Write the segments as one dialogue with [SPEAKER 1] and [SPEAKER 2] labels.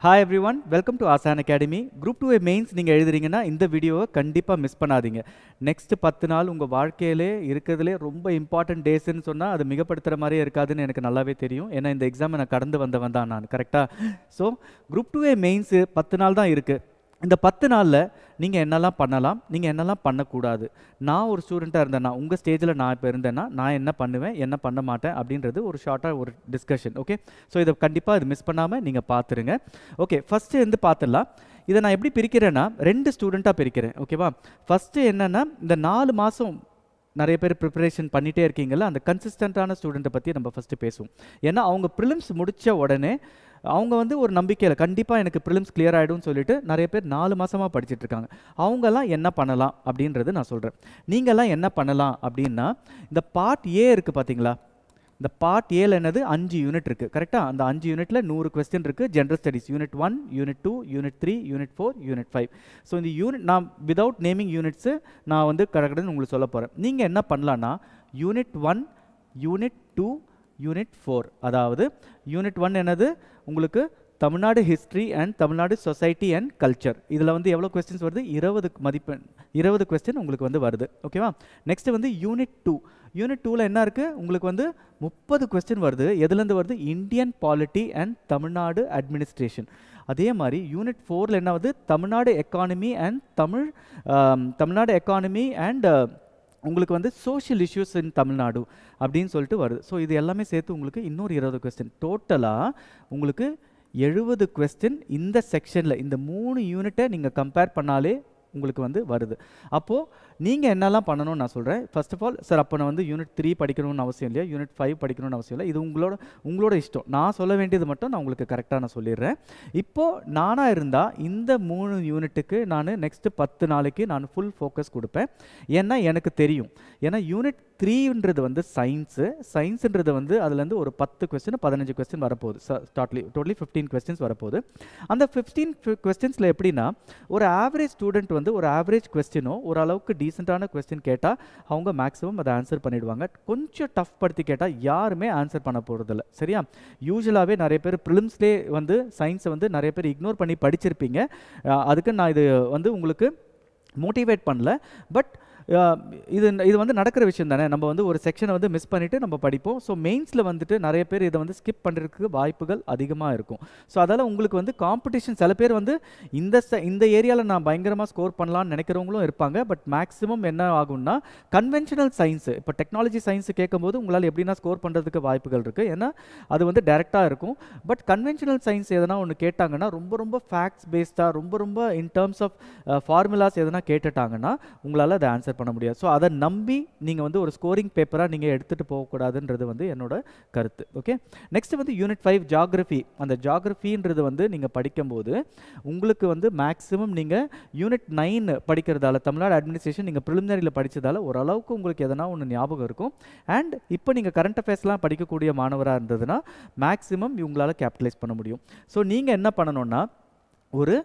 [SPEAKER 1] Hi everyone, welcome to Asan Academy. Group 2A Mains நீங்கள் எழுதுறீங்கன்னா இந்த வீடியோவை கண்டிப்பாக மிஸ் பண்ணாதீங்க. நெக்ஸ்ட் 10 நாள் உங்கள் வாழ்க்கையிலே இருக்கிறதுலே ரொம்ப இம்பார்ட்டன்ட் டேஸ்ன்னு சொன்னால் அது மிகப்படுத்துகிற மாதிரியே இருக்காதுன்னு எனக்கு நல்லாவே தெரியும். ஏன்னா இந்த எக்ஸாமை நான் கடந்து வந்தவன் தான் நான், கரெக்டாக? ஸோ குரூப் 2A மெயின்ஸு 10 நாள் தான் இருக்குது. இந்த 10 நாளில் நீங்கள் என்னெல்லாம் பண்ணலாம், நீங்கள் என்னெல்லாம் பண்ணக்கூடாது. நான் ஒரு ஸ்டூடெண்ட்டாக இருந்தேன்னா, உங்கள் ஸ்டேஜில் நான் இப்போ இருந்தேன்னா நான் என்ன பண்ணுவேன், என்ன பண்ண மாட்டேன் அப்படின்றது ஒரு ஷார்ட்டாக ஒரு டிஸ்கஷன். ஓகே, ஸோ இதை கண்டிப்பாக இது மிஸ் பண்ணாமல் நீங்கள் பார்த்துருங்க. ஓகே, ஃபஸ்ட்டு வந்து பார்த்துடலாம். இதை நான் எப்படி பிரிக்கிறேன்னா 2 ஸ்டூடெண்ட்டாக பிரிக்கிறேன். ஓகேவா? ஃபஸ்ட்டு என்னென்னா, இந்த 4 மாதம் நிறைய பேர் ப்ரிப்பரேஷன் பண்ணிகிட்டே இருக்கீங்களா, அந்த கன்சிஸ்டண்ட்டான ஸ்டூடெண்ட்டை பற்றி நம்ம ஃபஸ்ட்டு பேசுவோம். ஏன்னா அவங்க ப்ரிலிம்ஸ் முடித்த உடனே அவங்க வந்து ஒரு நம்பிக்கையில் கண்டிப்பாக எனக்கு ப்ரிலிம்ஸ் கிளியர் ஆகிடும்னு சொல்லிட்டு நிறைய பேர் 4 மாதமாக படிச்சுட்டு இருக்காங்க. அவங்கெல்லாம் என்ன பண்ணலாம் அப்படின்றது நான் சொல்கிறேன். நீங்கள்லாம் என்ன பண்ணலாம் அப்படின்னா, இந்த பார்ட் ஏ இருக்குது பார்த்தீங்களா, இந்த பார்ட் ஏல என்னது 5 யூனிட் இருக்குது, கரெக்டாக? அந்த 5 யூனிட்டில் 100 கொஸ்டின் இருக்குது. General studies unit 1, unit 2, unit 3, unit 4, unit 5. So இந்த யூனிட் நான் விதவுட் நேமிங் யூனிட்ஸு நான் வந்து கடற்கடன்னு உங்களுக்கு சொல்ல போகிறேன். நீங்கள் என்ன பண்ணலான்னா, யூனிட் 1, யூனிட் 2, யூனிட் 4, அதாவது யூனிட் 1 என்னது உங்களுக்கு Tamil Nadu history and Tamil Nadu society and culture. இதில் வந்து எவ்வளோ கொஸ்டின்ஸ் வருது? 20 மதிப்பெண், 20 கொஸ்டின் உங்களுக்கு வந்து வருது. ஓகேவா? நெக்ஸ்ட் வந்து யூனிட் 2. யூனிட் 2ல் என்ன இருக்குது? உங்களுக்கு வந்து 30 கொஸ்டின் வருது. எதுலேருந்து வருது? Indian polity and Tamil Nadu administration. அதே மாதிரி யூனிட் 4ல் என்ன வருது? Tamil Nadu economy and Tamil Nadu economy and உங்களுக்கு வந்து சோஷியல் இஷ்யூஸ் இன் தமிழ்நாடு அப்படின்னு சொல்லிட்டு வருது. ஸோ இது எல்லாமே சேர்த்து உங்களுக்கு இன்னொரு 20 கொஸ்டின். டோட்டலாக உங்களுக்கு 70 கொஸ்டின் இந்த செக்ஷனில், இந்த 3 யூனிட்டை நீங்கள் கம்பேர் பண்ணாலே உங்களுக்கு வந்து வருது. அப்போது நீங்கள் என்னெல்லாம் பண்ணணும்னு நான் சொல்கிறேன். ஃபர்ஸ்ட் ஆஃப் ஆல், சார் அப்போ நான் வந்து யூனிட் 3 படிக்கணும்னு அவசியம் இல்லையா, யூனிட் 5 படிக்கணும்னு அவசியம் இல்லை, இது உங்களோட இஷ்டம். நான் சொல்ல வேண்டியது மட்டும் நான் உங்களுக்கு கரெக்டாக நான் சொல்லிடுறேன். இப்போது நானாக இருந்தால் இந்த 3 யூனிட்டுக்கு நான் நெக்ஸ்ட்டு 10 நாளைக்கு நான் ஃபுல் ஃபோக்கஸ் கொடுப்பேன். ஏன்னா எனக்கு தெரியும், ஏன்னா யூனிட் 3ன்றது வந்து சயின்ஸுன்றது வந்து அதுலேருந்து ஒரு 10 கொஸ்டின் 15 கொஸ்டின் வரப்போகுது. டோட்டலி 15 கொஸ்டின்ஸ் வரப்போகுது. அந்த 15 கொஸ்டின்ஸில் எப்படின்னா, ஒரு ஆவரேஜ் ஸ்டூடெண்ட் வந்து ஒரு ஆவரேஜ் கொஸ்டினோ ஓரளவுக்கு டீசெண்டான கொஸ்டின் கேட்டால் அவங்க மேக்ஸிமம் அதை ஆன்சர் பண்ணிடுவாங்க. கொஞ்சம் டஃப் படுத்தி கேட்டால் யாருமே ஆன்சர் பண்ண போகிறதில்ல, சரியா? யூஸ்வலாகவே நிறைய பேர் ப்ரிலிம்ஸ்லேயே வந்து சயின்ஸை வந்து நிறைய பேர் இக்னோர் பண்ணி படிச்சிருப்பீங்க. அதுக்கு நான் இது வந்து உங்களுக்கு மோட்டிவேட் பண்ணல. பட் இது வந்து நடக்கிற விஷயம் தானே. நம்ம வந்து ஒரு செக்ஷனை வந்து மிஸ் பண்ணிவிட்டு நம்ம படிப்போம். ஸோ மெயின்ஸில் வந்துட்டு நிறைய பேர் இதை வந்து ஸ்கிப் பண்ணுறதுக்கு வாய்ப்புகள் அதிகமாக இருக்கும். ஸோ அதால் உங்களுக்கு வந்து காம்படிஷன், சில பேர் வந்து இந்த ஏரியாவில் நான் பயங்கரமாக ஸ்கோர் பண்ணலான்னு நினைக்கிறவங்களும் இருப்பாங்க. பட் மேக்ஸிமம் என்ன ஆகும்னா, கன்வென்ஷனல் சயின்ஸு, இப்போ டெக்னாலஜி சயின்ஸு கேட்கும்போது உங்களால் எப்படின்னா ஸ்கோர் பண்ணுறதுக்கு வாய்ப்புகள் இருக்குது. ஏன்னா அது வந்து டைரெக்டாக இருக்கும். பட் கன்வென்ஷனல் சயின்ஸ் எதனா ஒன்று கேட்டாங்கன்னா, ரொம்ப ஃபேக்ட்ஸ் பேஸ்டாக, ரொம்ப இன் டேர்ம்ஸ் ஆஃப் ஃபார்முலாஸ் எதனா கேட்டுட்டாங்கன்னா உங்களால் அதை ஆன்சர் பண்ண முடியாது. ஸோ அதை நம்பி நீங்கள் வந்து ஒரு ஸ்கோரிங் பேப்பராக நீங்கள் எடுத்துகிட்டு போகக்கூடாதுன்றது வந்து என்னோட கருத்து. ஓகே, நெக்ஸ்ட் வந்து யூனிட் 5 ஜாகிரஃபி. அந்த ஜாகிரஃபின்றது வந்து நீங்கள் படிக்கும்போது உங்களுக்கு வந்து மேக்ஸிமம் நீங்கள் யூனிட் 9 படிக்கிறதால, தமிழ்நாடு அட்மினிஸ்ட்ரேஷன் நீங்கள் ப்ரிலிமினரியில் படித்ததால் ஓரளவுக்கு உங்களுக்கு எதனா ஒன்று ஞாபகம் இருக்கும். அண்ட் இப்போ நீங்கள் கரண்ட் அஃபேர்ஸ்லாம் படிக்கக்கூடிய மாணவராக இருந்ததுன்னா மேக்ஸிமம் இவங்களால் கேபிட்டலைஸ் பண்ண முடியும். ஸோ நீங்கள் என்ன பண்ணணும்னா, ஒரு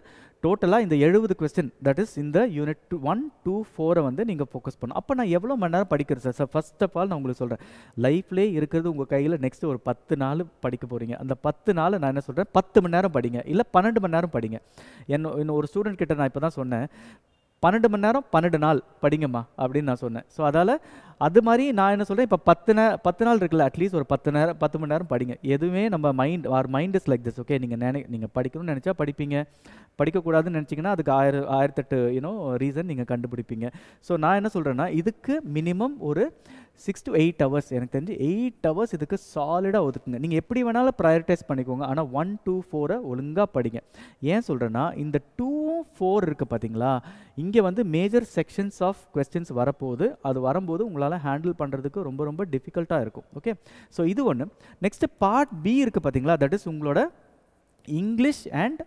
[SPEAKER 1] டோட்டலாக இந்த 70 கொஸ்டின், தட் இஸ் இந்த யூனிட் 1, 2, 4 வந்து நீங்கள் ஃபோக்கஸ் பண்ணணும். அப்போ நான் எவ்வளோ மணி நேரம் படிக்கிறது சார்? ஃபர்ஸ்ட் ஆஃப் ஆல் நான் உங்களுக்கு சொல்கிறேன், லைஃப்லேயே இருக்கிறது உங்கள் கையில் நெக்ஸ்ட் ஒரு 10 நாள் படிக்க போகிறீங்க. அந்த 10 நாள் நான் என்ன சொல்கிறேன், 10 மணி நேரம் படிங்க, இல்லை 12 மணி நேரம் படிங்க. இன்னும் ஒரு ஸ்டூடெண்ட் கிட்ட நான் இப்போ தான் சொன்னேன், 12 மணி நேரம் 12 நாள் படிங்கம்மா அப்படின்னு நான் சொன்னேன். ஸோ அதால் அது மாதிரி நான் என்ன சொல்கிறேன், இப்போ 10 நாள் இருக்குல்ல, அட்லீஸ்ட் ஒரு 10 மணி நேரம் படிங்க. எதுவுமே நம்ம mind is like this. Okay, நீங்கள் படிக்கணும்னு நினச்சா படிப்பீங்க, படிக்கக்கூடாதுன்னு நினச்சிங்கன்னா அதுக்கு 1008 ரீசன் நீங்கள் கண்டுபிடிப்பீங்க. ஸோ நான் என்ன சொல்கிறேன்னா, இதுக்கு மினிமம் ஒரு 6 to 8 ஹவர்ஸ், எனக்கு தெரிஞ்சு 8 ஹவர்ஸ் இதுக்கு சாலிடாக ஒதுக்குங்க. நீங்கள் எப்படி வேணாலும் ப்ரையாரிட்டைஸ் பண்ணிக்கோங்க, ஆனால் 1, 2, 4 ஒழுங்காக படிங்க. ஏன் சொல்கிறேன்னா, இந்த 2, 4 இருக்குது பார்த்தீங்களா, இங்கே வந்து மேஜர் செக்ஷன்ஸ் ஆஃப் கொஸ்டின்ஸ் வரப்போகுது. அது வரும்போது உங்களால் ஹேண்டில் பண்ணுறதுக்கு ரொம்ப டிஃபிகல்ட்டாக இருக்கும். ஓகே, ஸோ இது ஒன்று. நெக்ஸ்ட்டு பார்ட் பி இருக்குது பார்த்தீங்களா, தட் இஸ் உங்களோட இங்கிலீஷ் அண்ட்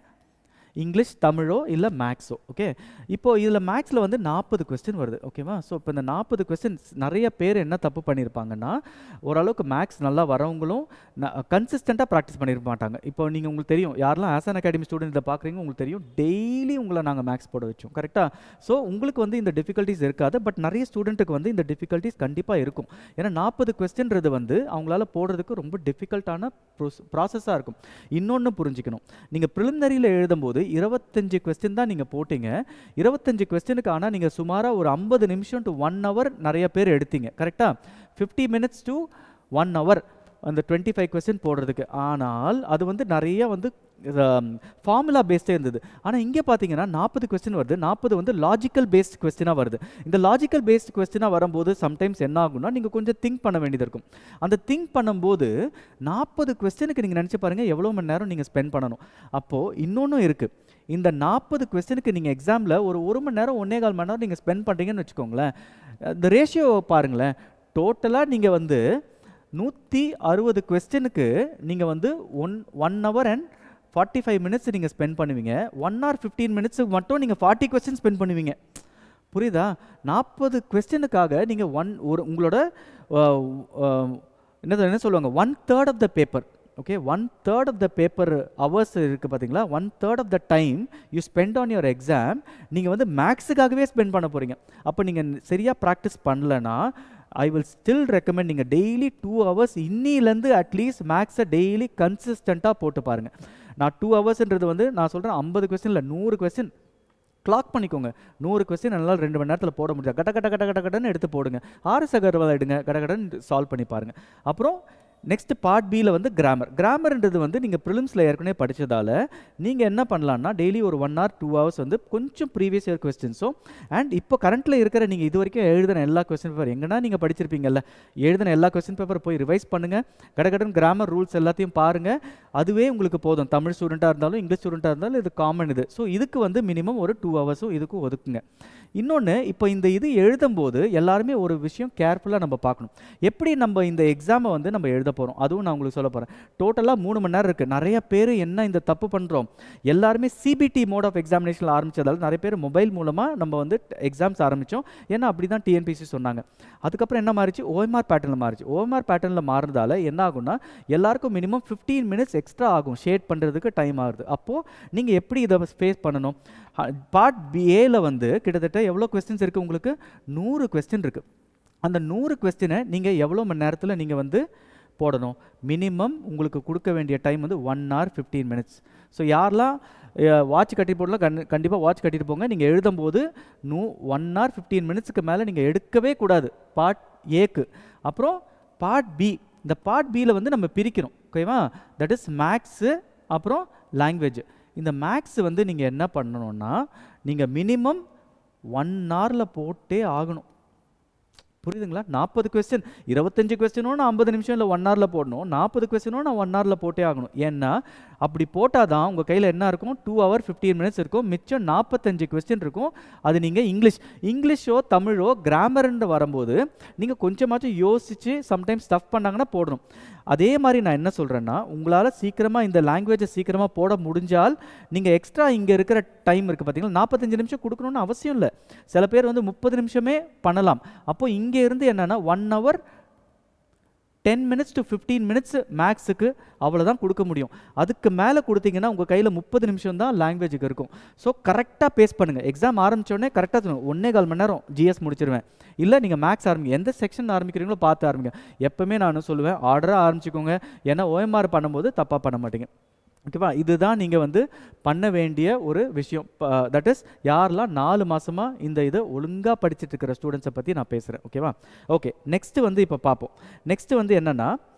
[SPEAKER 1] இங்கிலீஷ், தமிழோ இல்லை மேக்ஸோ. ஓகே, இப்போது இதில் மேக்ஸில் வந்து 40 கொஸ்டின் வருது. ஓகேவா? ஸோ இப்போ இந்த 40 கொஸ்டின்ஸ் நிறைய பேர் என்ன தப்பு பண்ணியிருப்பாங்கன்னா, ஓரளவுக்கு மேக்ஸ் நல்லா வரவங்களும் கன்சிஸ்டண்ட்டாக ப்ராக்டிஸ் பண்ணியிருக்க மாட்டாங்க. இப்போ நீங்கள் உங்களுக்கு தெரியும், யாரெல்லாம் ஆசான் அகாடமி ஸ்டூடெண்ட் இதை பார்க்குறீங்க, உங்களுக்கு தெரியும் டெய்லி உங்களை நாங்கள் மேக்ஸ் போட வச்சோம். கரெக்டாக? ஸோ உங்களுக்கு வந்து இந்த டிஃபிகல்ட்டிஸ் இருக்காது. பட் நிறைய ஸ்டூடெண்ட்டுக்கு வந்து இந்த டிஃபிகல்ட்டிஸ் கண்டிப்பாக இருக்கும். ஏன்னா 40 கொஸ்டின்றது வந்து அவங்களால போடுறதுக்கு ரொம்ப டிஃபிகல்ட்டான ப்ராசஸாக இருக்கும். இன்னொன்று புரிஞ்சுக்கணும், நீங்கள் ப்ரிலிமினரியில் எழுதும்போது 25 கொஸ்டின் தான் நீங்கள் போட்டீங்க. 25 கொஸ்டினுக்கு ஆனால் நீங்கள் சுமாராக ஒரு 50 நிமிஷம் டு 1 hour நிறைய பேர் எடுத்தீங்க. கரெக்டாக? 50 minutes to 1 hour அந்த 25 கொஸ்டின் போடுறதுக்கு. ஆனால் அது வந்து நிறைய வந்து ஃபார்முலா பேஸ்டே இருந்தது. ஆனால் இங்கே பார்த்தீங்கன்னா 40 கொஸ்டின் வருது. 40 வந்து லாஜிக்கல் பேஸ்ட் கொஸ்டினாக வருது. இந்த லாஜிக்கல் பேஸ்ட் கொஸ்டினாக வரும்போது சம்டைம்ஸ் என்ன ஆகும்னா, நீங்கள் கொஞ்சம் திங்க் பண்ண வேண்டியது இருக்கும். அந்த திங்க் பண்ணும்போது 40 கொஸ்டினுக்கு நீங்கள் நினச்சி பாருங்கள் எவ்வளோ மணி நேரம் நீங்கள் ஸ்பெண்ட் பண்ணணும். அப்போது இன்னொன்றும் இருக்குது, இந்த 40 கொஸ்டினுக்கு நீங்கள் எக்ஸாமில் ஒரு 1 மணி நேரம் 1.25 மணி நேரம் நீங்கள் ஸ்பெண்ட் பண்ணுறீங்கன்னு வச்சுக்கோங்களேன். இந்த ரேஷியோ பாருங்களேன், டோட்டலாக நீங்கள் வந்து 160 கொஸ்டினுக்கு நீங்கள் வந்து 1 hour and 45 minutes நீங்கள் ஸ்பெண்ட் பண்ணுவீங்க. 1 hour 15 minutes மட்டும் நீங்கள் 40 கொஸ்டின் ஸ்பெண்ட் பண்ணுவீங்க. புரியுதா? 40 கொஸ்டினுக்காக நீங்கள் உங்களோட என்ன சொல்லுவாங்க, 1/3 of the paper. Okay, 1/3 of the paper hours இருக்குது பார்த்தீங்களா, 1/3 of the time you spend on your exam நீங்கள் வந்து மேக்ஸுக்காகவே ஸ்பெண்ட் பண்ண போகிறீங்க. அப்போ நீங்கள் சரியாக ப்ராக்டிஸ் பண்ணலன்னா ஐ வில் ஸ்டில் ரெக்கமெண்ட் நீங்கள் டெய்லி 2 hours இன்னிலேருந்து அட்லீஸ்ட் மேக்ஸை டெய்லி கன்சிஸ்டண்ட்டாக போட்டு பாருங்கள். நான் 2 hours வந்து நான் சொல்கிறேன் 50 கொஸ்டின் இல்லை 100 கொஸ்டின் கிளாக் பண்ணிக்கோங்க. 100 கொஸ்டின் என்னால் 2 மணி நேரத்தில் போட முடியாது. கடன்னு எடுத்து போடுங்க. ஆர்எஸ் அகர்வால் எடுங்க, கடன்னு சால்வ் பண்ணி பாருங்கள். அப்புறம் நெக்ஸ்ட் பார்ட் பியில் வந்து கிராமர்ன்றது வந்து நீங்கள் ப்ரிலிம்ஸில் ஏற்கனவே படித்ததால் நீங்கள் என்ன பண்ணலான்னா டெய்லி ஒரு 1 hour 2 hours வந்து கொஞ்சம் ப்ரீவியஸ் இயர் கொஸ்டின்ஸும் அண்ட் இப்போ கரண்ட்டில் இருக்கிற நீங்கள் இது வரைக்கும் எழுதின எல்லா கொஸ்டின் பேப்பர் எங்கன்னா நீங்கள் படிச்சிருப்பீங்கல்ல, எழுதின எல்லா கொஸ்டின் பேப்பர் போய் ரிவைஸ் பண்ணுங்கள். கடன்னு கிராமர் ரூல்ஸ் எல்லாத்தையும் பாருங்கள். அதுவே உங்களுக்கு போதும். தமிழ் ஸ்டூடெண்ட்டாக இருந்தாலும் இங்கிலீஷ் ஸ்டூடெண்ட்டாக இருந்தாலும் இது காமன் இது. ஸோ இதுக்கு வந்து மினிமம் ஒரு 2 hours இதுக்கும் ஒதுக்குங்க. இன்னொன்று, இப்போ இந்த இது எழுதும்போது எல்லாருமே ஒரு விஷயம் கேர்ஃபுல்லாக நம்ம பார்க்கணும். எப்படி நம்ம இந்த எக்ஸாமை வந்து நம்ம எழுத போகிறோம் அதுவும் நான் உங்களுக்கு சொல்ல போகிறேன். டோட்டலாக 3 மணி நேரம் இருக்குது. நிறைய பேர் என்ன இந்த தப்பு பண்ணுறோம், எல்லாருமே சிபிடி மோட் ஆஃப் எக்ஸாமினேஷனில் ஆரம்பித்ததால் நிறைய பேர் மொபைல் மூலமாக நம்ம வந்து எக்ஸாம்ஸ் ஆரம்பித்தோம். ஏன்னா அப்படி தான் டிஎன்பிசி சொன்னாங்க. அதுக்கப்புறம் என்ன மாறிச்சு, ஓஎம்ஆர் பேட்டர்னில் மாறிச்சு. ஓஎம்ஆர் பேட்டர்னில் மாறுறதால என்ன ஆகும்னா எல்லாருக்கும் மினிமம் 15 minutes எக்ஸ்ட்ரா ஆகும் ஷேட் பண்ணுறதுக்கு டைம் ஆகுது. அப்போது நீங்கள் எப்படி இதை ஃபேஸ் பண்ணணும்? பார்ட் பிஏல வந்து கிட்டத்தட்ட எவ்வளோ கொஸ்டின்ஸ் இருக்குது உங்களுக்கு? 100 கொஸ்டின் இருக்குது. அந்த 100 கொஸ்டினை நீங்கள் எவ்வளோ மணி நேரத்தில் நீங்கள் வந்து போடணும்? மினிமம் உங்களுக்கு கொடுக்க வேண்டிய டைம் வந்து 1 hour 15 minutes. ஸோ யாரெல்லாம் வாட்ச் கட்டிட்டு போடலாம் கண்டிப்பாக வாட்ச் கட்டிட்டு போங்க. நீங்கள் எழுதும்போது 1 hour 15 minutesக்கு மேலே நீங்கள் எடுக்கவே கூடாது பார்ட் ஏக்கு. அப்புறம் பார்ட் பி, இந்த பார்ட் பியில் வந்து நம்ம பிரிக்கிறோம். ஓகேவா? தட் இஸ் மேக்ஸு அப்புறம் லாங்குவேஜ். இந்த மேக்ஸ் வந்து நீங்கள் என்ன பண்ணணும்னா நீங்கள் மினிமம் 1 hourல போட்டே ஆகணும். புரியுதுங்களா? 40 கொஸ்டின், 25 கொஸ்டினும் நான் 50 நிமிஷம் இல்லை 1 hourல போடணும். 40 கொஸ்டினும் நான் 1 hourல போட்டே ஆகணும். ஏன்னா அப்படி போட்டால் தான் உங்கள் கையில் என்ன இருக்கும், 2 hour 15 minutes இருக்கும். மிச்சம் 45 கொஸ்டின் இருக்கும். அது நீங்கள் இங்கிலீஷோ தமிழோ கிராமர்ன்னு வரும்போது நீங்கள் கொஞ்சமாச்சும் யோசித்து சம்டைம்ஸ் ஸ்டஃப் பண்ணாங்கன்னா போடணும். அதே மாதிரி நான் என்ன சொல்கிறேன்னா, உங்களால் சீக்கிரமாக இந்த லாங்குவேஜை சீக்கிரமாக போட முடிஞ்சால் நீங்கள் எக்ஸ்ட்ரா இங்கே இருக்கிற டைம் இருக்குது பார்த்தீங்களா, 45 நிமிஷம் கொடுக்கணும்னு அவசியம் இல்லை. சில பேர் வந்து 30 நிமிஷமே பண்ணலாம். அப்போது இங்கே இருந்து என்னென்னா 1 hour 10 minutes to 15 minutes மேக்ஸுக்கு அவ்வளோதான் கொடுக்க முடியும். அதுக்கு மேலே கொடுத்தீங்கன்னா உங்கள் கையில் 30 நிமிஷம் தான் லாங்குவேஜுக்கு இருக்கும். ஸோ கரெக்டாக பேஸ் பண்ணுங்கள். எக்ஸாம் ஆரம்பித்தோடனே கரெக்டாக சொல்லுங்கள், 1.25 மணி நேரம் ஜிஎஸ் முடிச்சிருவேன். இல்லை நீங்கள் மேக்ஸ் ஆரம்பிங்க, எந்த செக்ஷன் ஆரம்பிக்கிறீங்களோ பார்த்து ஆரம்பிங்க. எப்போவுமே நான் சொல்லுவேன் ஆர்டராக ஆரம்பிச்சுக்கோங்க. ஏன்னா ஓஎம்ஆர் பண்ணும்போது தப்பாக பண்ண மாட்டீங்க. ஓகேவா? இதுதான் நீங்கள் வந்து பண்ண வேண்டிய ஒரு விஷயம். தட் இஸ் யாரெல்லாம் 4 மாதமாக இந்த இதை ஒழுங்காக படிச்சுட்டு இருக்கிற ஸ்டூடெண்ட்ஸை பற்றி நான் பேசுகிறேன். ஓகேவா? ஓகே, நெக்ஸ்ட்டு வந்து இப்போ பார்ப்போம். நெக்ஸ்ட்டு வந்து என்னென்னா,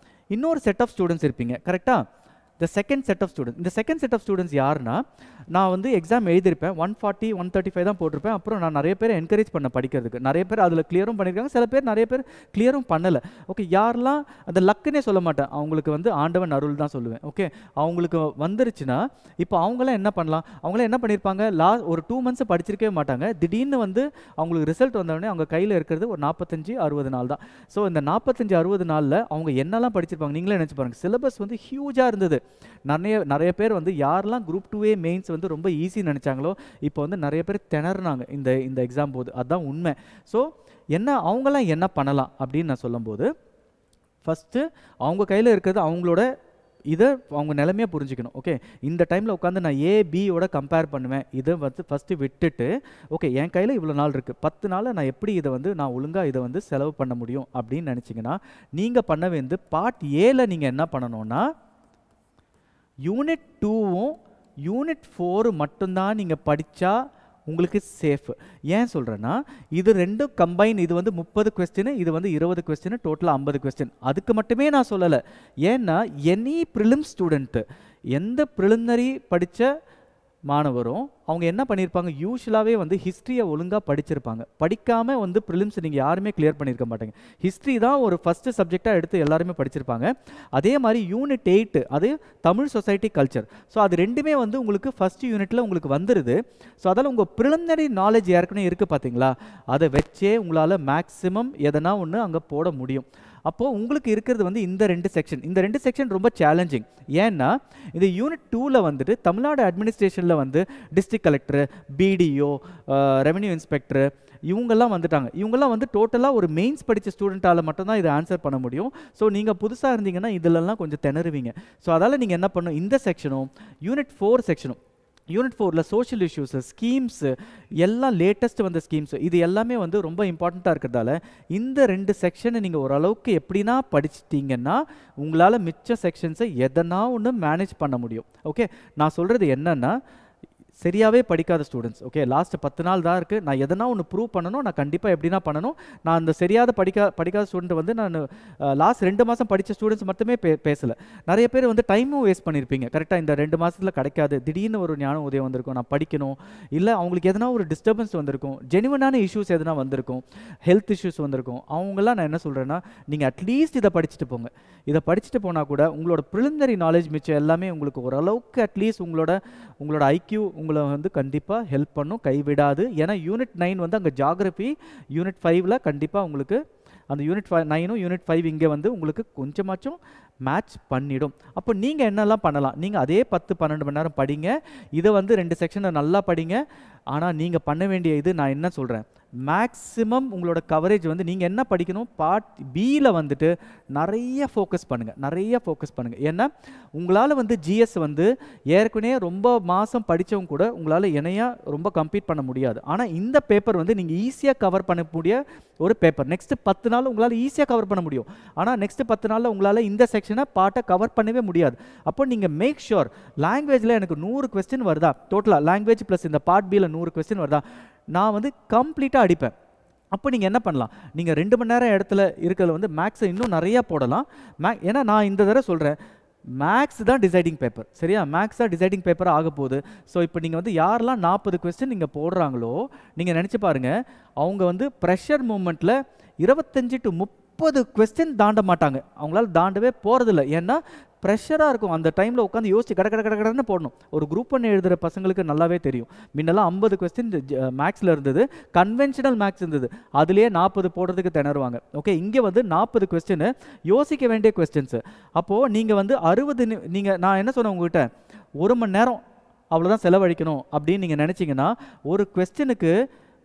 [SPEAKER 1] இன்னொரு செட் ஆஃப் ஸ்டூடெண்ட்ஸ் இருப்பீங்க. கரெக்டாக? The second set of students. இந்த செகண்ட் செட் ஆஃப் ஸ்டூடெண்ட்ஸ் யாருன்னா, நான் வந்து எக்ஸாம் எழுதியிருப்பேன் 140 135 தான் போட்டிருப்பேன். அப்புறம் நான் நிறைய பேர் என்கரேஜ் பண்ண படிக்கிறதுக்கு. நிறைய பேர் அதில் கிளியரும் பண்ணியிருக்காங்க, சில பேர் நிறைய பேர் கிளியரும் பண்ணலை. ஓகே, யாரெல்லாம் அந்த லக்குன்னே சொல்ல மாட்டேன், அவங்களுக்கு வந்து ஆண்டவன் அருள் தான் சொல்லுவேன். ஓகே, அவங்களுக்கு வந்துருச்சுன்னா இப்போ அவங்களாம் என்ன பண்ணலாம், அவங்களாம் என்ன பண்ணியிருப்பாங்க, ஒரு 2 months படிச்சிருக்கவே மாட்டாங்க. திடீர்னு வந்து அவங்களுக்கு ரிசல்ட் வந்தோடனே அவங்க கையில் இருக்கிறது ஒரு 45-60 நாள் தான். ஸோ இந்த 45-60 நாளில் அவங்க என்னெல்லாம் படிச்சிருப்பாங்க நீங்களே நினச்சி பாருங்கள். சிலபஸ் வந்து ஹியூஜாக இருந்தது. நிறைய பேர் வந்து யாரெல்லாம் குரூப் 2A மெயின்ஸ் வந்து ரொம்ப ஈஸி நினச்சாங்களோ இப்போ வந்து நிறைய பேர் திணறினாங்க இந்த எக்ஸாம் போது. அதுதான் உண்மை. ஸோ அவங்களாம் என்ன பண்ணலாம் அப்படின்னு நான் சொல்லும்போது, ஃபஸ்ட்டு அவங்க கையில் இருக்கிறது அவங்களோட இதை அவங்க நிலைமையாக புரிஞ்சுக்கணும். ஓகே, இந்த டைமில் உட்காந்து நான் ஏபியோட கம்பேர் பண்ணுவேன். இதை வந்து ஃபஸ்ட்டு விட்டுட்டு, ஓகே என் கையில் இவ்வளோ நாள் இருக்குது, 10 நாளில் நான் எப்படி இதை வந்து நான் ஒழுங்காக இதை வந்து செலவு பண்ண முடியும் அப்படின்னு நினச்சிங்கன்னா, நீங்கள் பண்ண வந்து பார்ட் ஏல நீங்கள் என்ன பண்ணணும்னா, யூனிட் 2வும் யூனிட் 4 மட்டும்தான் நீங்கள் படித்தா உங்களுக்கு சேஃப். ஏன் சொல்கிறேன்னா, இது ரெண்டும் கம்பைன், இது வந்து 30 கொஸ்டின், இது வந்து 20 கொஸ்டின், டோட்டலாக 50 கொஸ்டின். அதுக்கு மட்டுமே நான் சொல்லலை. ஏன்னா எனி ப்ரிலிம் ஸ்டூடெண்ட்டு, எந்த ப்ரிலிமினரி படித்த மாணவரும் அவங்க என்ன பண்ணியிருப்பாங்க, யூஸ்வலாகவே வந்து ஹிஸ்ட்ரியை ஒழுங்காக படிச்சிருப்பாங்க. படிக்காமல் வந்து ப்ரிலிம்ஸ் நீங்கள் யாருமே கிளியர் பண்ணியிருக்க மாட்டாங்க. ஹிஸ்ட்ரி தான் ஒரு ஃபஸ்ட்டு சப்ஜெக்டாக எடுத்து எல்லாருமே படிச்சிருப்பாங்க. அதே மாதிரி யூனிட் 8 அது தமிழ் சொசைட்டி கல்ச்சர். ஸோ அது ரெண்டுமே வந்து உங்களுக்கு ஃபஸ்ட்டு யூனிட்டில் உங்களுக்கு வந்துடுது. ஸோ அதால் உங்கள் ப்ரிலிமினரி நாலேஜ் ஏற்கனவே இருக்குது பார்த்தீங்களா, அதை வச்சே உங்களால் மேக்ஸிமம் எதனா ஒன்று அங்கே போட முடியும். அப்போது உங்களுக்கு இருக்கிறது வந்து இந்த 2 செக்ஷன். இந்த 2 செக்ஷன் ரொம்ப சேலஞ்சிங். ஏன்னா இந்த யூனிட் 2ல் வந்துட்டு தமிழ்நாடு அட்மினிஸ்ட்ரேஷனில் வந்து district collector, BDO, revenue inspector இவங்கெல்லாம் வந்துட்டாங்க. இவங்கெல்லாம் வந்து டோட்டலாக ஒரு மெயின்ஸ் படித்த ஸ்டூடெண்ட்டால் மட்டும்தான் இதை ஆன்சர் பண்ண முடியும். ஸோ நீங்கள் புதுசாக இருந்தீங்கன்னா இதிலெல்லாம் கொஞ்சம் திணறுவீங்க. ஸோ அதால் நீங்கள் என்ன பண்ணணும், இந்த செக்ஷனும் யூனிட் 4 செக்ஷனும், யூனிட் 4ல் சோஷியல் இஷ்யூஸு, ஸ்கீம்ஸு, எல்லாம் லேட்டஸ்ட் வந்த ஸ்கீம்ஸு, இது எல்லாமே வந்து ரொம்ப இம்பார்ட்டண்ட்டாக இருக்கிறதால இந்த 2 செக்ஷனை நீங்கள் ஓரளவுக்கு எப்படின்னா படிச்சிட்டிங்கன்னா உங்களால் மிச்ச செக்ஷன்ஸை எதனா ஒன்று மேனேஜ் பண்ண முடியும். ஓகே, நான் சொல்கிறது என்னென்னா, சரியாகவே படிக்காத ஸ்டூடெண்ட்ஸ், ஓகே லாஸ்ட்டு 10 நாள் தான் இருக்குது, நான் எதனா ஒன்று ப்ரூவ் பண்ணணும், நான் கண்டிப்பாக எப்படின்னா பண்ணணும். நான் அந்த சரியாத படிக்காத ஸ்டூடெண்ட் வந்து நான் லாஸ்ட் 2 மாதம் படித்த ஸ்டூடெண்ட்ஸ் மட்டுமே பேசலை. நிறைய பேர் வந்து டைமும் வேஸ்ட் பண்ணியிருப்பீங்க. கரெக்டாக இந்த 2 மாதத்தில் கிடைக்காது, திடீர்னு ஒரு ஞானம் உதயம் வந்திருக்கும், நான் படிக்கணும், இல்லை அவங்களுக்கு எதனா ஒரு டிஸ்டர்பன்ஸ் வந்திருக்கும், ஜெனுவனான இஷ்யூஸ் எதனா வந்திருக்கும், ஹெல்த் இஷ்யூஸ் வந்திருக்கும். அவங்களாம் நான் என்ன சொல்கிறேன்னா, நீங்கள் அட்லீஸ்ட் இதை படிச்சுட்டு போங்க. இதை படிச்சுட்டு போனால் கூட உங்களோட ப்ரிலிமினரி நாலேஜ் மிச்சம் எல்லாமே உங்களுக்கு ஓரளவுக்கு அட்லீஸ்ட் உங்களோட ஐக்யூ உங்களை வந்து கண்டிப்பாக ஹெல்ப் பண்ணும், கைவிடாது. ஏன்னா யூனிட் 9 வந்து அங்கே ஜாகிரபி, யூனிட் 5ல் கண்டிப்பாக உங்களுக்கு அந்த யூனிட் 9ம் யூனிட் 5 இங்கே வந்து உங்களுக்கு கொஞ்சமாச்சும் மேட்ச் பண்ணிடும். அப்போ நீங்கள் என்னெல்லாம் பண்ணலாம், நீங்கள் அதே 10-12 மணி நேரம் படிங்க, இதை வந்து 2 செக்ஷனை நல்லா படிங்க. ஆனால் நீங்கள் பண்ண வேண்டிய இது நான் என்ன சொல்கிறேன், மேக்ஸிமம் உங்களோட கவரேஜ் வந்து நீங்கள் என்ன படிக்கணும், பார்ட் பியில் வந்துட்டு நிறைய ஃபோக்கஸ் பண்ணுங்கள். ஏன்னா உங்களால் வந்து ஜிஎஸ் வந்து ஏற்கனவே ரொம்ப மாதம் படித்தவங்க கூட உங்களால் இணையாக ரொம்ப கம்ப்ளீட் பண்ண முடியாது. ஆனால் இந்த பேப்பர் வந்து நீங்கள் ஈஸியாக கவர் பண்ணக்கூடிய ஒரு பேப்பர். நெக்ஸ்ட்டு 10 நாள் உங்களால் ஈஸியாக கவர் பண்ண முடியும். ஆனால் நெக்ஸ்ட்டு 10 நாளில் உங்களால் இந்த செக்ஷனை பார்ட்டை கவர் பண்ணவே முடியாது. அப்போ நீங்கள் மேக் ஷுர் லாங்குவேஜில் எனக்கு 100 கொஸ்டின் வருதா, டோட்டலாக லாங்குவேஜ் ப்ளஸ் இந்த பார்ட் பியில் 100 கொஸ்டின் வருதா, நான் வந்து கம்ப்ளீட்டாக அடிப்பேன். அப்போ நீங்கள் என்ன பண்ணலாம், நீங்கள் 2 மணி நேரம் இடத்துல இருக்கிறது வந்து மேக்ஸை இன்னும் நிறையா போடலாம். ஏன்னா நான் இந்த தடவை சொல்கிறேன், மேக்ஸ் தான் டிசைடிங் பேப்பர், சரியா, மேக்ஸ் தான் டிசைடிங் பேப்பர் ஆக போகுது. ஸோ இப்போ நீங்கள் வந்து யாரெல்லாம் 40 கொஸ்டின் நீங்கள் போடுறாங்களோ நீங்கள் நினச்சி பாருங்கள், அவங்க வந்து ப்ரெஷர் மூமெண்ட்டில் 25 to 30 கொஸ்டின் தாண்ட மாட்டாங்க. அவங்களால தாண்டவே போகிறதில்ல. ஏன்னா ப்ரெஷராக இருக்கும். அந்த டைமில் உட்காந்து யோசிச்சு கடன்னு போடணும். ஒரு குரூப் 1 எழுதுகிற பசங்களுக்கு நல்லாவே தெரியும். முன்னெல்லாம் 50 கொஸ்டின் மேக்ஸில் இருந்தது, கன்வென்ஷனல் மேக்ஸ் இருந்தது, அதுலேயே 40 போடுறதுக்கு திணறுவாங்க. ஓகே, இங்கே வந்து 40 கொஸ்டின் யோசிக்க வேண்டிய கொஸ்டின்ஸு. அப்போது நீங்கள் வந்து 60 நான் என்ன சொன்னேன் உங்கள்கிட்ட, 1 மணி நேரம் அவ்வளோதான் செலவழிக்கணும் அப்படின்னு நீங்கள் நினச்சிங்கன்னா ஒரு கொஸ்டினுக்கு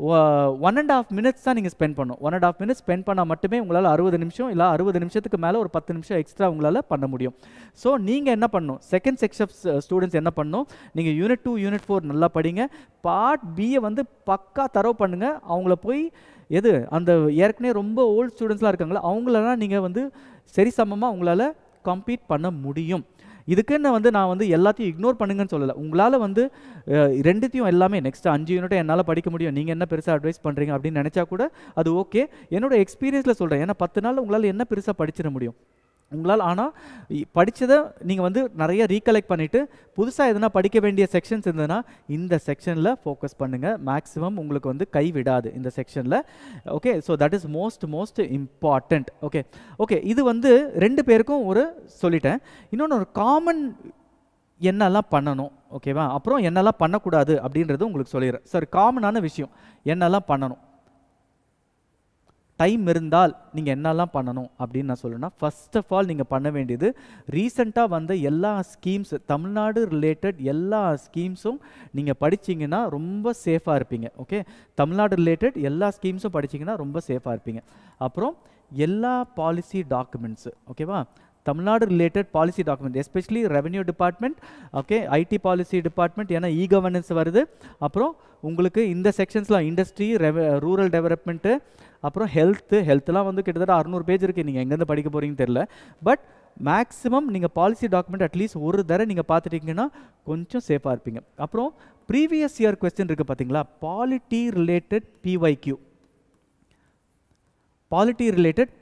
[SPEAKER 1] 1.5 minutes தான் நீங்கள் ஸ்பெண்ட் பண்ணணும். 1.5 minutes ஸ்பெண்ட் பண்ணால் மட்டுமே உங்களால் 60 நிமிஷம் இல்லை 60 நிமிஷத்துக்கு மேலே ஒரு 10 நிமிஷம் எக்ஸ்ட்ரா உங்களால் பண்ண முடியும். ஸோ நீங்கள் என்ன பண்ணணும், செகண்ட் செக்ஷன் ஸ்டூடெண்ட்ஸ் என்ன பண்ணணும், நீங்கள் யூனிட் 2 யூனிட் 4 நல்லா படிங்க, பார்ட் பியை வந்து பக்கா தரவு பண்ணுங்கள். அவங்கள போய் அந்த ஏற்கனவே ரொம்ப ஓல்டு ஸ்டூடெண்ட்ஸ்லாம் இருக்காங்களா அவங்களெல்லாம் நீங்கள் வந்து சரி சமமாக உங்களால் கம்ப்ளீட் பண்ண முடியும். இதுக்குன்னு வந்து நான் வந்து எல்லாத்தையும் இக்னோர் பண்ணுங்கன்னு சொல்லலை. உங்களால் வந்து ரெண்டுத்தையும் எல்லாமே நெக்ஸ்ட் 5 யூனிட்டை என்னால் படிக்க முடியும், நீங்கள் என்ன பெருசாக அட்வைஸ் பண்ணுறீங்க அப்படின்னு நினச்சா கூட அது ஓகே. என்னோட எக்ஸ்பீரியன்ஸில் சொல்கிறேன். ஏன்னா 10 நாள் உங்களால் என்ன பெருசாக படிச்சிட முடியும் உங்களால். ஆனால் படித்ததை நீங்கள் வந்து நிறைய ரீகலெக்ட் பண்ணிவிட்டு புதுசாக எதனா படிக்க வேண்டிய செக்ஷன்ஸ் இருந்ததுன்னா இந்த செக்ஷனில் ஃபோக்கஸ் பண்ணுங்கள். மேக்ஸிமம் உங்களுக்கு வந்து கைவிடாது இந்த செக்ஷனில். Okay, so that is most important. Okay, இது வந்து 2 பேருக்கும் ஒரு சொல்லிட்டேன். இன்னொன்று ஒரு காமன் என்னெல்லாம் பண்ணணும், ஓகேவா, அப்புறம் என்னெல்லாம் பண்ணக்கூடாது அப்படின்றது உங்களுக்கு சொல்லிடுறேன். சார், காமனான விஷயம் என்னெல்லாம் பண்ணணும். டைம் இருந்தால் நீங்கள் என்னெல்லாம் பண்ணணும் அப்படின்னு நான் சொல்லுன்னா, ஃபர்ஸ்ட் ஆஃப் ஆல் நீங்கள் பண்ண வேண்டியது ரீசெண்டாக வந்த எல்லா ஸ்கீம்ஸ், தமிழ்நாடு ரிலேட்டட் எல்லா ஸ்கீம்ஸும் நீங்கள் படிச்சிங்கன்னா ரொம்ப சேஃபாக இருப்பீங்க. ஓகே, தமிழ்நாடு ரிலேட்டட் எல்லா ஸ்கீம்ஸும் படிச்சிங்கன்னா ரொம்ப சேஃபாக இருப்பீங்க. அப்புறம் எல்லா பாலிசி டாக்குமெண்ட்ஸு, ஓகேவா, Tamil Nadu related policy document, especially revenue department, okay, ID policy department, ஏன்னா இ கவர்னன்ஸ் வருது. அப்புறம் உங்களுக்கு இந்த செக்ஷன்ஸ்லாம் இண்டஸ்ட்ரி, ரூரல் டெவலப்மெண்ட்டு, அப்புறம் ஹெல்த்லாம் வந்து கிட்டத்தட்ட 600 பேஜ் இருக்குது. நீங்கள் எங்கேருந்து படிக்க போகிறீங்கன்னு தெரில. பட் மேக்ஸிமம் நீங்கள் பாலிசி டாக்குமெண்ட் அட்லீஸ்ட் ஒரு தடவை நீங்கள் பார்த்துட்டீங்கன்னா கொஞ்சம் சேஃபாக இருப்பீங்க. அப்புறம் ப்ரீவியஸ் இயர் கொஸ்டின் இருக்குது பார்த்தீங்களா, polity related PYQ, polity related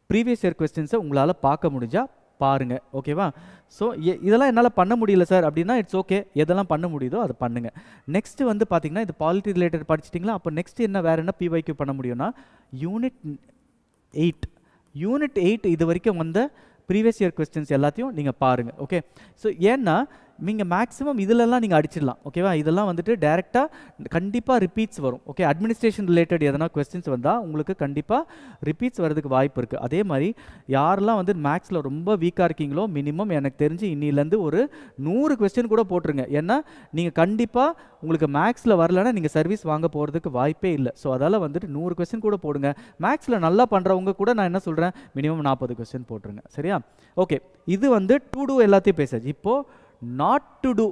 [SPEAKER 1] previous year கொஸ்டின்ஸை உங்களால் பார்க்க முடிஞ்சால் பாருங்கள். ஓகேவா? ஸோ இதெல்லாம் என்னால் பண்ண முடியல சார் அப்படின்னா இட்ஸ் ஓகே, எதெல்லாம் பண்ண முடியுதோ அதை பண்ணுங்கள். நெக்ஸ்ட்டு வந்து பார்த்தீங்கன்னா இது பாலிட்டி ரிலேட்டட் படிச்சிட்டிங்களா, அப்போ நெக்ஸ்ட் என்ன வேறு என்ன பிஒய்க்யூ பண்ண முடியும்னா யூனிட் 8 இது வரைக்கும் வந்த ப்ரீவியஸ் இயர் கொஸ்டின்ஸ் எல்லாத்தையும் நீங்கள் பாருங்கள். ஓகே, ஸோ ஏன்னா நீங்கள் மேக்ஸிமம் இதிலெல்லாம் நீங்கள் அடிச்சிடலாம். ஓகேவா? இதெல்லாம் வந்துட்டு டேரெக்டாக கண்டிப்பாக ரிப்பீட்ஸ் வரும். ஓகே, அட்மினிஸ்ட்ரேஷன் ரிலேட்டட் எதனா கொஸ்டின்ஸ் வந்தால் உங்களுக்கு கண்டிப்பாக ரிப்பீட்ஸ் வரதுக்கு வாய்ப்பு இருக்குது. அதே மாதிரி யாரெல்லாம் வந்து மேக்ஸில் ரொம்ப வீக்காக இருக்கீங்களோ மினிமம் எனக்கு தெரிஞ்சு இன்னிலேருந்து ஒரு 100 கொஸ்டின் கூட போட்டுருங்க. ஏன்னா நீங்கள் கண்டிப்பாக உங்களுக்கு மேக்ஸில் வரலன்னா நீங்கள் சர்வீஸ் வாங்க போகிறதுக்கு வாய்ப்பே இல்லை. ஸோ அதால் வந்துட்டு 100 கொஸ்டின் கூட போடுங்க. மேக்ஸில் நல்லா பண்ணுறவங்க கூட நான் என்ன சொல்கிறேன், மினிமம் 40 கொஸ்டின் போட்டுருங்க. சரியா? ஓகே, இது வந்து டு டூ எல்லாத்தையும் பேசாச்சு. இப்போது நாட் டு டூ,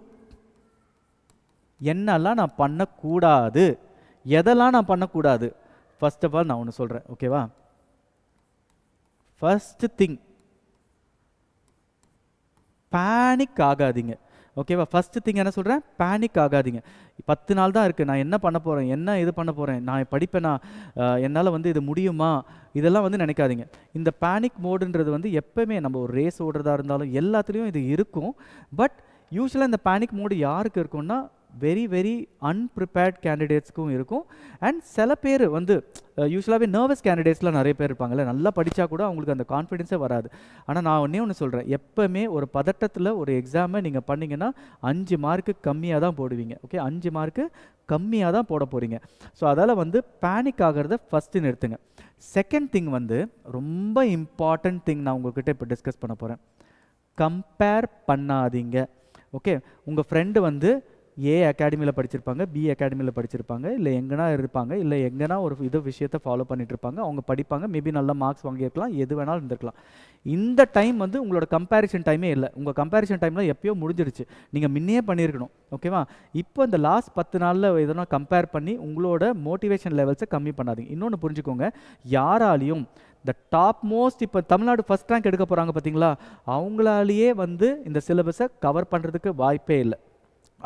[SPEAKER 1] என்னெல்லாம் நான் பண்ணக்கூடாது, எதெல்லாம் நான் பண்ணக்கூடாது. ஃபர்ஸ்ட் ஆஃப் ஆல் நான் ஒன்று சொல்கிறேன். ஓகேவா? ஃபர்ஸ்ட் திங், பேனிக் ஆகாதீங்க. ஓகேவா? ஃபர்ஸ்ட் திங் என்ன சொல்கிறேன், பேனிக் ஆகாதீங்க. 10 நாள் தான் இருக்குது, நான் என்ன பண்ண போகிறேன், என்ன இது பண்ண போகிறேன், நான் படிப்பேனா, என்னால் வந்து இது முடியுமா, இதெல்லாம் வந்து நினைக்காதீங்க. இந்த பேனிக் மோடுன்றது வந்து எப்போவுமே நம்ம ஒரு ரேஸ் ஓடுறதா இருந்தாலும் எல்லாத்துலேயும் இது இருக்கும். பட் யூஸ்வலாக இந்த பேனிக் மோடு யாருக்கு இருக்கும்னா வெரி அன்ப்ரிப்பேர்ட் கேண்டிடேட்ஸ்க்கும் இருக்கும். அண்ட் சில பேர் வந்து யூஸ்வலாகவே நர்வஸ் கேண்டிடேட்ஸ்லாம் நிறைய பேர் இருப்பாங்கல்ல, நல்லா படித்தா கூட அவங்களுக்கு அந்த கான்ஃபிடென்ஸே வராது. ஆனால் நான் ஒன்று சொல்கிறேன், எப்போவுமே ஒரு பதட்டத்தில் ஒரு எக்ஸாமை நீங்கள் பண்ணிங்கன்னா 5 மார்க்கு கம்மியாக தான் போடுவீங்க. ஓகே, 5 மார்க்கு கம்மியாக தான் போட போகிறீங்க. ஸோ அதால் வந்து பேனிக் ஆகிறத ஃபஸ்ட்டு நிறுத்துங்க. செகண்ட் திங் வந்து ரொம்ப இம்பார்ட்டன்ட் திங் நான் உங்கள்கிட்ட இப்போ டிஸ்கஸ் பண்ண போகிறேன். கம்பேர் பண்ணாதீங்க. ஓகே, உங்கள் ஃப்ரெண்டு வந்து ஏ அகாடமியில் படிச்சிருப்பாங்க, பி அகாடமியில் படிச்சிருப்பாங்க, இல்லை எங்கன்னா இருப்பாங்க, இல்லை எங்கன்னா ஒரு விஷயத்தை ஃபாலோ பண்ணிட்டு இருப்பாங்க, அவங்க படிப்பாங்க, மேபி நல்ல மார்க்ஸ் வாங்கியிருக்கலாம், எது வேணாலும் இருந்திருக்கலாம். இந்த டைம் வந்து உங்களோட கம்பேரிசன் டைமே இல்லை. உங்கள் கம்பேரிசன் டைமில் எப்பயோ முடிஞ்சிருச்சு, நீங்கள் முன்னே பண்ணியிருக்கணும். ஓகேவா? இப்போ இந்த லாஸ்ட் 10 நாளில் எதனா கம்பேர் பண்ணி உங்களோட மோட்டிவேஷன் லெவல்ஸை கம்மி பண்ணாதீங்க. இன்னொன்று புரிஞ்சுக்கோங்க, யாராலையும் த டாப் மோஸ்ட் இப்போ தமிழ்நாடு ஃபஸ்ட் ரேங்க் எடுக்க போகிறாங்க பார்த்தீங்களா, அவங்களாலேயே வந்து இந்த சிலபஸை கவர் பண்ணுறதுக்கு வாய்ப்பே இல்லை.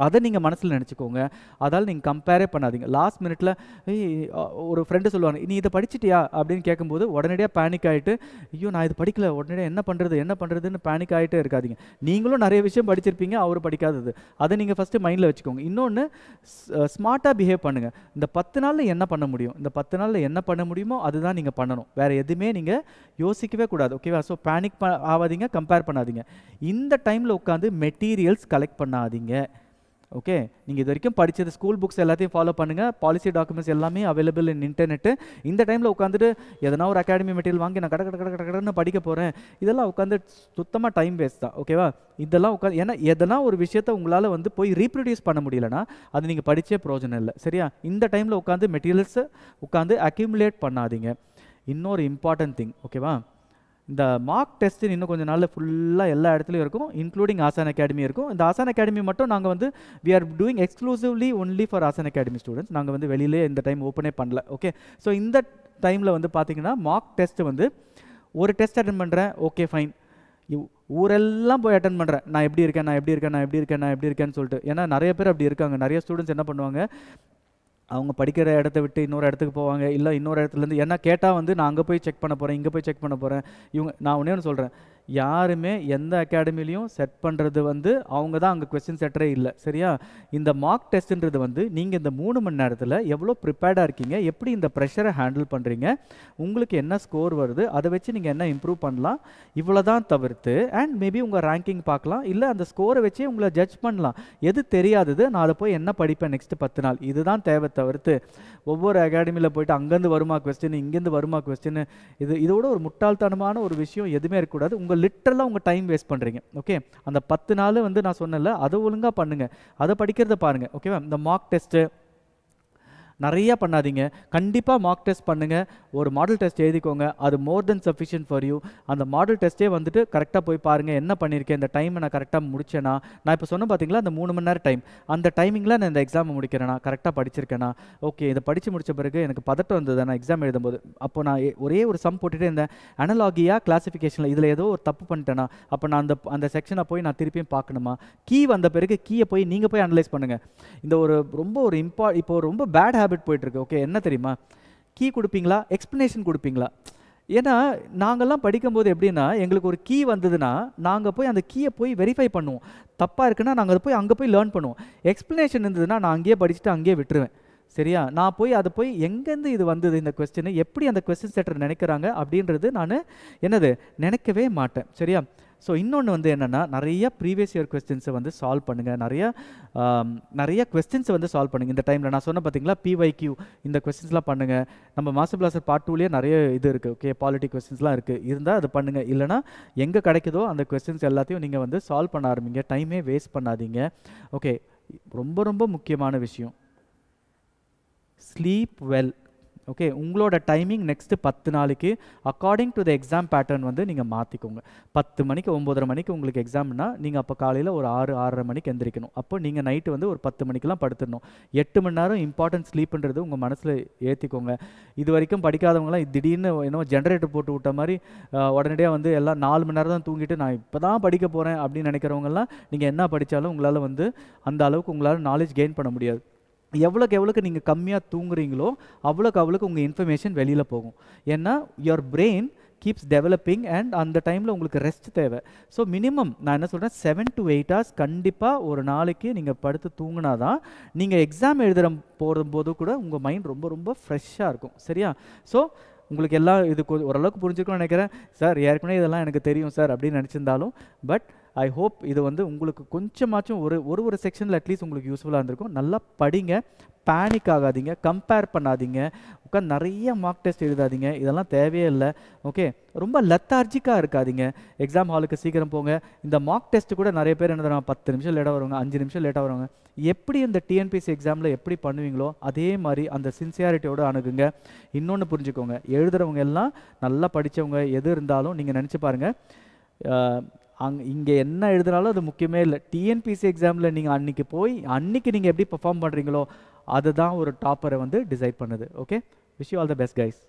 [SPEAKER 1] அதை நீங்கள் மனசில் நினச்சிக்கோங்க. அதால் நீங்கள் கம்பேரே பண்ணாதீங்க. லாஸ்ட் மினிட்ல ஒரு ஃப்ரெண்டு சொல்லுவாங்க, நீ இதை படிச்சிட்டியா அப்படின்னு கேட்கும்போது உடனடியாக பேனிக் ஆகிட்டு, ஐயோ நான் இது படிக்கல, உடனடியாக என்ன பண்ணுறதுன்னு பேனிக் ஆகிட்டே இருக்காதீங்க. நீங்களும் நிறைய விஷயம் படிச்சிருப்பீங்க, அவர் படிக்காதது. அதை நீங்கள் ஃபஸ்ட்டு மைண்டில் வச்சுக்கோங்க. இன்னொன்று, ஸ்மார்ட்டாக பிஹேவ் பண்ணுங்கள். இந்த 10 நாளில் என்ன பண்ண முடியும், இந்த 10 நாளில் என்ன பண்ண முடியுமோ அதுதான் நீங்கள் பண்ணணும். வேறு எதுவுமே நீங்கள் யோசிக்கவே கூடாது. ஓகேவா? ஸோ பேனிக் ஆகாதீங்க, கம்பேர் பண்ணாதீங்க. இந்த டைமில் உட்காந்து மெட்டீரியல்ஸ் கலெக்ட் பண்ணாதீங்க. ஓகே, நீங்கள் இது வரைக்கும் படித்தது ஸ்கூல் புக்ஸ் எல்லாத்தையும் ஃபாலோ பண்ணுங்கள். பாலிசி டாக்குமெண்ட்ஸ் எல்லாமே அவைலபிள் இன் இன்டர்நெட்டு. இந்த டைமில் உட்காந்துட்டு எதனா ஒரு அகாடமி மெட்டீரியல் வாங்கி நான் கடன்னு படிக்க போகிறேன், இதெல்லாம் உட்காந்து சுத்தமாக டைம் வேஸ்ட் தான். ஓகேவா? இதெல்லாம் உட்காந்து, ஏன்னா எதனா ஒரு விஷயத்தை உங்களால் வந்து போய் ரீப்ரொடியூஸ் பண்ண முடியலன்னா அது நீங்கள் படித்தே பிரயோஜனம் இல்லை. சரியா? இந்த டைமில் உட்காந்து மெட்டீரியல்ஸை உட்காந்து அக்யூமுலேட் பண்ணாதீங்க. இன்னொரு இம்பார்ட்டன்ட் திங், ஓகேவா, இந்த மார்க் டெஸ்ட் இன்னும் கொஞ்சம் நாளில் ஃபுல்லாக எல்லா இடத்துலையும் இருக்கும், இன்க்ளூடிங் ஆசான் அகாடமி இருக்கும். இந்த ஆசான் அகாடமி மட்டும் நாங்கள் வந்து we are doing exclusively only for Aasan academy students. நாங்கள் வந்து வெளியிலே இந்த டைம் ஓப்பனே பண்ணல. ஓகே, ஸோ இந்த டைமில் வந்து பார்த்தீங்கன்னா மார்க் டெஸ்ட் வந்து ஒரு டெஸ்ட் அட்டன் பண்ணுறேன், ஓகே ஃபைன், ஊரெல்லாம் போய் அட்டன் பண்ணுறேன், நான் எப்படி இருக்கேன்னு சொல்லிட்டு. ஏன்னா நிறைய பேர் அப்படி இருக்காங்க. நிறைய ஸ்டூடெண்ட்ஸ் என்ன பண்ணுவாங்க, அவங்க படிக்கிற இடத்த விட்டு இன்னொரு இடத்துக்கு போவாங்க, இல்லை இன்னொரு இடத்துலேருந்து, ஏன்னா கேட்டால் வந்து நான் அங்கே போய் செக் பண்ண போகிறேன், இங்கே போய் செக் பண்ண போகிறேன். நான் ஒன்று சொல்கிறேன், யாருமே எந்த அகாடமிலையும் செட் பண்ணுறது வந்து அவங்க தான் அங்கே கொஸ்டின் செட்டரே இல்லை, சரியா? இந்த மார்க் டெஸ்ட்ன்றது வந்து நீங்கள் இந்த 3 மணி நேரத்தில் எவ்வளோ ப்ரிப்பேர்டாக இருக்கீங்க, எப்படி இந்த ப்ரெஷரை ஹேண்டில் பண்ணுறீங்க, உங்களுக்கு என்ன ஸ்கோர் வருது, அதை வச்சு நீங்கள் என்ன இம்ப்ரூவ் பண்ணலாம், இவ்வளோ தான் தவிர்த்து அண்ட் மேபி உங்கள் ரேங்கிங் பார்க்கலாம், இல்லை அந்த ஸ்கோரை வச்சே உங்களை ஜட்ஜ் பண்ணலாம். எது தெரியாதது நான் அதை போய் என்ன படிப்பேன் நெக்ஸ்ட் 10 நாள், இதுதான் தேவை தவிர்த்து ஒவ்வொரு அகாடமியில் போயிட்டு அங்கேருந்து வருமா கொஸ்டின், இங்கேருந்து வருமா கொஸ்டின், இதோட ஒரு முட்டாள்தனமான ஒரு விஷயம் எதுவுமே இருக்கக்கூடாது. உங்கள் லிட்டரலாக உங்கள் டைம் வேஸ்ட் பண்ணுறீங்க. ஓகே, அந்த 10 நாள் வந்து நான் சொன்னல, அதை ஒழுங்காக பண்ணுங்கள், அதை படிக்கிறத பாருங்கள். ஓகேவா? இந்த மார்க் டெஸ்ட்டு நிறையா பண்ணாதீங்க. கண்டிப்பாக மார்க் டெஸ்ட் பண்ணுங்கள், ஒரு மாடல் டெஸ்ட் எழுதிக்கோங்க, அது மோர் தென் சஃபிஷியன்ட் ஃபார் யூ. அந்த மாடல் டெஸ்ட்டே வந்துட்டு கரெக்டாக போய் பாருங்கள், என்ன பண்ணியிருக்கேன், இந்த டைமை நான் கரெக்டாக முடிச்சேனா, நான் இப்போ சொன்ன பார்த்தீங்களா அந்த 3 மணி நேரம் டைம், அந்த டைமிங்கில் நான் இந்த எக்ஸாமை முடிக்கிறேனா, கரெக்டாக படிச்சிருக்கேனா, ஓகே இதை படித்து முடித்த பிறகு எனக்கு பதட்டம் வந்தது நான் எக்ஸாம் எழுதும்போது, அப்போ நான் ஒரே ஒரு சம் போட்டுகிட்டே இருந்தேன், அனலாகியாக கிளாசிஃபிகேஷனில் இதில் ஏதோ ஒரு தப்பு பண்ணிட்டேனா, அப்போ நான் அந்த செக்ஷனை போய் நான் திருப்பியும் பார்க்கணுமா, கீ வந்த பிறகு கீயை போய் நீங்கள் போய் அனலைஸ் பண்ணுங்கள். இந்த ஒரு ரொம்ப ஒரு இப்போ ரொம்ப பேட் ஹேபிட் போயிட்டுருக்கு. ஓகே, என்ன தெரியுமா, கீ கொடுப்பீங்களா, எக்ஸ்ப்ளனேஷன் கொடுப்பீங்களா? ஏன்னா நாங்கள்லாம் படிக்கும்போது எப்படின்னா, எங்களுக்கு ஒரு கீ வந்ததுன்னா நாங்கள் போய் அந்த கீயை போய் வெரிஃபை பண்ணுவோம், தப்பாக இருக்குன்னா நாங்கள் அதை போய் அங்கே போய் லேர்ன் பண்ணுவோம். எக்ஸ்ப்ளனேஷன் இருந்ததுன்னா நான் அங்கேயே படிச்சுட்டு அங்கேயே விட்டுருவேன், சரியா? நான் போய் அதை போய் எங்கேருந்து இது வந்தது இந்த கொஸ்டின், எப்படி அந்த கொஸ்டின் செட்டர் நினைக்கிறாங்க அப்படின்றது நான் நினைக்கவே மாட்டேன், சரியா? ஸோ இன்னொன்று வந்து என்னென்னா, நிறைய ப்ரீவியஸ் இயர் கொஸ்டின்ஸை வந்து சால்வ் பண்ணுங்கள், நிறைய கொஸ்டின்ஸை வந்து சால்வ் பண்ணுங்கள் இந்த டைமில். நான் சொன்ன பார்த்தீங்களா PYQ, இந்த கொஸ்டின்ஸ்லாம் பண்ணுங்கள். நம்ம மாஸ்டர் பிளாஸர் பார்ட் 2லேயே நிறைய இது இருக்குது, ஓகே, பாலிட்டி கொஸ்டின்ஸ்லாம் இருக்குது, இருந்தால் அது பண்ணுங்கள். இல்லைனா எங்கே கிடைக்குதோ அந்த கொஸ்டின்ஸ் எல்லாத்தையும் நீங்கள் வந்து சால்வ் பண்ண ஆரம்பிங்க, டைமே வேஸ்ட் பண்ணாதீங்க. ஓகே, ரொம்ப ரொம்ப முக்கியமான விஷயம், ஸ்லீப் வெல். ஓகே, உங்களோட டைமிங் நெக்ஸ்ட்டு 10 நாளைக்கு according to the exam pattern வந்து நீங்கள் மாற்றிக்கோங்க. 10 மணிக்கு 9:30 மணிக்கு உங்களுக்கு எக்ஸாம்னா நீங்கள் அப்போ காலையில் ஒரு 6-6:30 மணிக்கு எந்திரிக்கணும். அப்போ நீங்கள் நைட்டு வந்து ஒரு 10 மணிக்கெலாம் படுத்துடணும். 8 மணி நேரம் இம்பார்ட்டன்ட் ஸ்லீப்புன்றது உங்கள் மனசில் ஏற்றிக்கோங்க. இது வரைக்கும் படிக்காதவங்களாம் திடீர்னு என்னோ ஜென்ரேட்டர் போட்டு விட்ட மாதிரி உடனடியாக வந்து எல்லாம் 4 மணி நேரம் தான் தூங்கிட்டு நான் இப்போ தான் படிக்க போகிறேன் அப்படின்னு நினைக்கிறவங்கலாம், நீங்கள் என்ன படித்தாலும் உங்களால் வந்து அந்த அளவுக்கு உங்களால் நாலேஜ் கெயின் பண்ண முடியாது. எவ்வளோக்கு நீங்கள் கம்மியாக தூங்குறீங்களோ அவ்வளோக்கு உங்கள் இன்ஃபர்மேஷன் வெளியில் போகும். ஏன்னா your brain keeps developing and அந்த டைமில் உங்களுக்கு ரெஸ்ட் தேவை. ஸோ மினிமம் நான் என்ன சொல்கிறேன், 7 to 8 hours கண்டிப்பாக ஒரு நாளைக்கு நீங்கள் படுத்து தூங்கினா தான் நீங்கள் எக்ஸாம் எழுதுகிற போது கூட உங்கள் மைண்ட் ரொம்ப ரொம்ப ஃப்ரெஷ்ஷாக இருக்கும், சரியா? ஸோ உங்களுக்கு எல்லாம் இது ஓரளவுக்கு புரிஞ்சுக்கணும்னு நினைக்கிறேன். சார் ஏற்கனவே இதெல்லாம் எனக்கு தெரியும் சார் அப்படின்னு நினச்சிருந்தாலும், பட் ஐ ஹோப் இது வந்து உங்களுக்கு கொஞ்சமாச்சும் ஒரு செக்ஷனில் அட்லீஸ்ட் உங்களுக்கு யூஸ்ஃபுல்லாக இருந்திருக்கும். நல்லா படிங்க, பேனிக் ஆகாதீங்க, கம்பேர் பண்ணாதீங்க, உட்காந்து நிறைய மார்க் டெஸ்ட் எழுதாதீங்க, இதெல்லாம் தேவையே இல்லை. ஓகே, ரொம்ப லெத்தார்ஜிக்காக இருக்காதீங்க, எக்ஸாம் ஹாலுக்கு சீக்கிரம் போங்க. இந்த மார்க் டெஸ்ட் கூட நிறைய பேர் என்ன தருவாங்க, 10 நிமிஷம் லேட்டாக வருவாங்க, 5 நிமிஷம் லேட்டாக வருவாங்க. எப்படி இந்த டிஎன்பிஎஸ்சி எக்ஸாமில் எப்படி பண்ணுவீங்களோ அதே மாதிரி அந்த சின்சியாரிட்டியோடு அணுகுங்க. இன்னொன்று புரிஞ்சுக்கோங்க, எழுதுகிறவங்க எல்லாம் நல்லா படித்தவங்க எது இருந்தாலும் நீங்கள் நினச்சி பாருங்கள், இங்கே என்ன எழுதுனாலும் அது முக்கியமே இல்லை. டிஎன்பிஎஸ்சி எக்ஸாமில் நீங்கள் அன்னைக்கு நீங்கள் எப்படி பெர்ஃபார்ம் பண்ணுறீங்களோ அதுதான் ஒரு டாப்பரை வந்து டிசைட் பண்ணுது. Okay, wish you all the best guys.